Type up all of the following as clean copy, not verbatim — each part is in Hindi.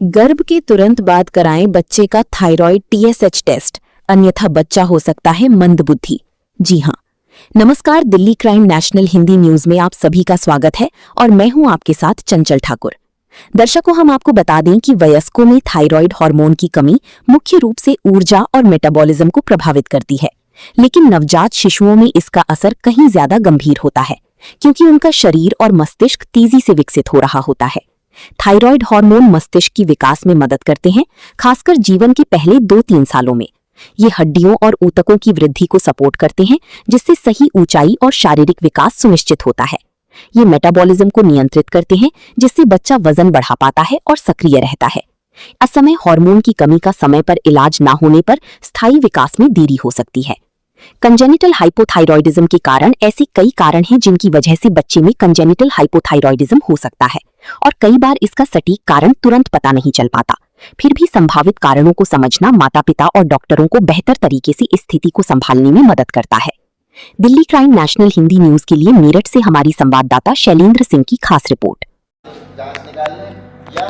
गर्भ के तुरंत बाद कराएं बच्चे का थायराइड TSH टेस्ट, अन्यथा बच्चा हो सकता है मंदबुद्धि। जी हां, नमस्कार। Delhi crime national Hindi news में आप सभी का स्वागत है और मैं हूं आपके साथ चंचल ठाकुर। दर्शकों, हम आपको बता दें कि वयस्कों में थायराइड हार्मोन की कमी मुख्य रूप से ऊर्जा और मेटाबॉलिज्म को प्रभावित करती है, लेकिन नवजात शिशुओं में इसका असर कहीं ज्यादा गंभीर होता है क्योंकि उनका शरीर और मस्तिष्क तेजी से विकसित हो रहा होता है। थायराइड हार्मोन मस्तिष्क की विकास में मदद करते हैं, खासकर जीवन के पहले 2-3 सालों में। ये हड्डियों और ऊतकों की वृद्धि को सपोर्ट करते हैं, जिससे सही ऊंचाई और शारीरिक विकास सुनिश्चित होता है। ये मेटाबॉलिज्म को नियंत्रित करते हैं, जिससे बच्चा वजन बढ़ा पाता है और सक्रिय रहता है। असमय हार्मोन की कमी का समय पर इलाज न होने पर स्थायी विकास में देरी हो सकती है। कंजेनिटल हाइपोथायरॉयडिज्म के कारण ऐसे कई कारण हैं जिनकी वजह से बच्चे में कंजेनिटल हाइपोथायरॉयडिज्म हो सकता है और कई बार इसका सटीक कारण तुरंत पता नहीं चल पाता। फिर भी संभावित कारणों को समझना माता-पिता और डॉक्टरों को बेहतर तरीके से इस स्थिति को संभालने में मदद करता है। Delhi crime national Hindi news के लिए मेरठ से हमारी संवाददाता शैलेंद्र सिंह की खास रिपोर्ट। जांच निकालने या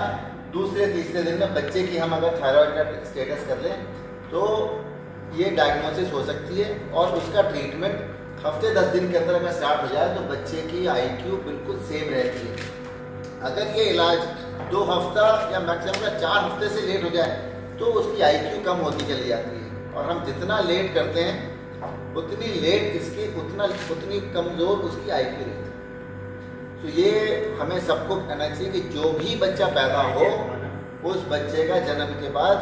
दूसरे तीसरे दिन में बच्चे की हम अगर थायराइड का स्टेटस कर लें तो ये डायग्नोसिस हो सकती है और उसका ट्रीटमेंट हफ्ते 10 दिन के अंदर अगर स्टार्ट हो जाए तो बच्चे की IQ बिल्कुल सेम रहती है। अगर ये इलाज 2 हफ्ता या मैक्सिमम 4 हफ्ते से लेट हो जाए तो उसकी IQ कम होती चली जाती है और हम जितना लेट करते हैं उतनी लेट इसकी उतनी कमज़ोर उसकी IQ रहती है। तो ये हमें सबको कहना चाहिए कि जो भी बच्चा पैदा हो उस बच्चे का जन्म के बाद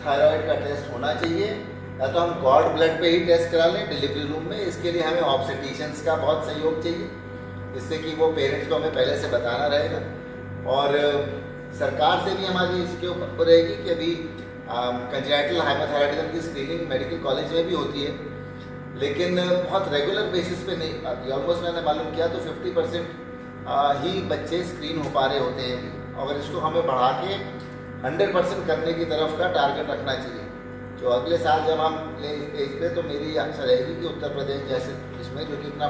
थायराइड का टेस्ट होना चाहिए, या तो हम कॉर्ड ब्लड पे ही टेस्ट करा लें डिलीवरी रूम में। इसके लिए हमें ऑब्स्टेट्रिशियंस का बहुत सहयोग चाहिए, जिससे कि वो पेरेंट्स को हमें पहले से बताना रहेगा। और सरकार से भी हमारी इसके ऊपर रहेगी कि अभी कंजेनिटल हाइपोथायरॉयडिज्म की स्क्रीनिंग मेडिकल कॉलेज में भी होती है, लेकिन बहुत रेगुलर बेसिस पे नहीं आती। ऑलमोस्ट मैंने मालूम किया तो 50% ही बच्चे स्क्रीन हो पा रहे होते हैं। अगर इसको हमें बढ़ा के 100% करने की तरफ का टारगेट रखना चाहिए। तो अगले साल जब हम इस पे तो मेरी आशा रहेगी कि उत्तर प्रदेश जैसे इसमें जो कि इतना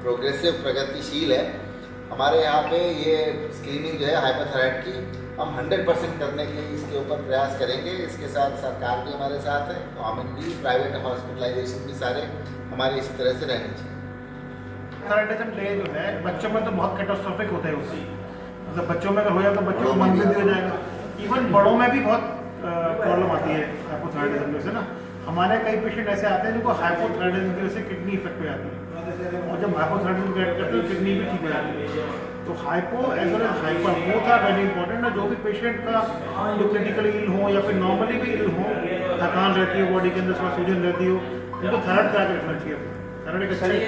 प्रोग्रेसिव प्रगतिशील है, हमारे यहाँ पे ये स्क्रीनिंग जो है हाइपोथायराइड की हम 100% करने के इसके ऊपर प्रयास करेंगे। इसके साथ सरकार भी हमारे साथ है, तो हमें भी प्राइवेट हॉस्पिटलाइजेशन भी सारे हमारे इसी तरह से रहने चाहिए। थायराइडिज्म डे जो है बच्चों में तो बहुत कैटास्ट्रोफिक होता है उससे, मतलब बच्चों में अगर हो जाए तो बच्चों को मंदबुद्धि हो जाएगा। इवन बड़ों में भी बहुत प्रॉब्लम आती है हाइपोथायरॉयडिज्म से ना। हमारे कई पेशेंट ऐसे आते हैं जिनको हाइपोथायरॉयडिज्म की वजह से किडनी इफेक्ट हो जाती है और जब हाइपोथायरॉयडिज्म करेक्ट करते हैं किडनी भी ठीक हो जाती है। तो hypo as well as hyper both are very important है। जो भी पेशेंट का जो क्रिटिकली इल हो या फिर नॉर्मली भी इल हो, थकान रहती है, बॉडी के अंदर थोड़ा सूजन रहती हो, उनको थायराइड करा के रखना चाहिए। थायराइड अच्छा नहीं,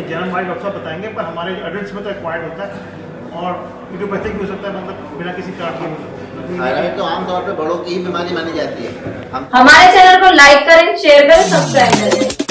जनरल हमारे डॉक्टर साहब बताएंगे, पर हमारे एडल्ट्स में तो एक्वायर्ड होता है और इडियोपैथिक भी हो सकता है, मतलब बिना किसी कारण के हो सकता है। थायराइड तो आमतौर पे बड़ों की ही बीमारी मानी जाती है। हमारे चैनल को लाइक करें, शेयर करें, सब्सक्राइब करें।